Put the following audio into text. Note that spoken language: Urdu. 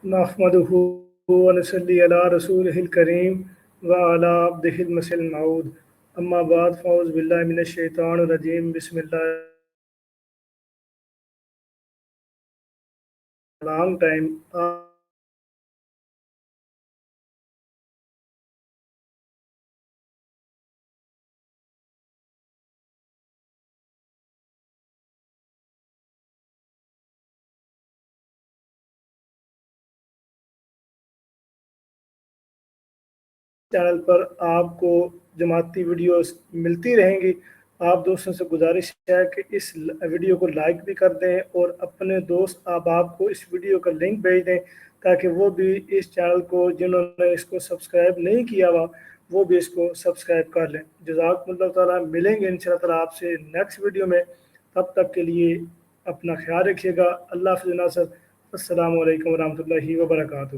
نحمدہ ونصلی علی رسولہ الکریم وعلی عبدہ المسیح الموعود اما بعد فاعوذ باللہ من الشیطان الرجیم بسم اللہ لانگ ٹائم چینل پر آپ کو جماعتی ویڈیوز ملتی رہیں گی۔ آپ دوستوں سے گزارش ہے کہ اس ویڈیو کو لائک بھی کر دیں اور اپنے دوست احباب کو اس ویڈیو کا لنک بھیج دیں تاکہ وہ بھی اس چینل کو، جنہوں نے اس کو سبسکرائب نہیں کیا ہوا، وہ بھی اس کو سبسکرائب کر لیں۔ جزاکم اللہ تعالیٰ، ملیں گے انشاءاللہ تعالیٰ آپ سے نیکسٹ ویڈیو میں۔ تب تک کے لیے اپنا خیال رکھیے گا۔ اللہ حافظ ناصر، السلام علیکم ورحمۃ اللہ وبرکاتہ۔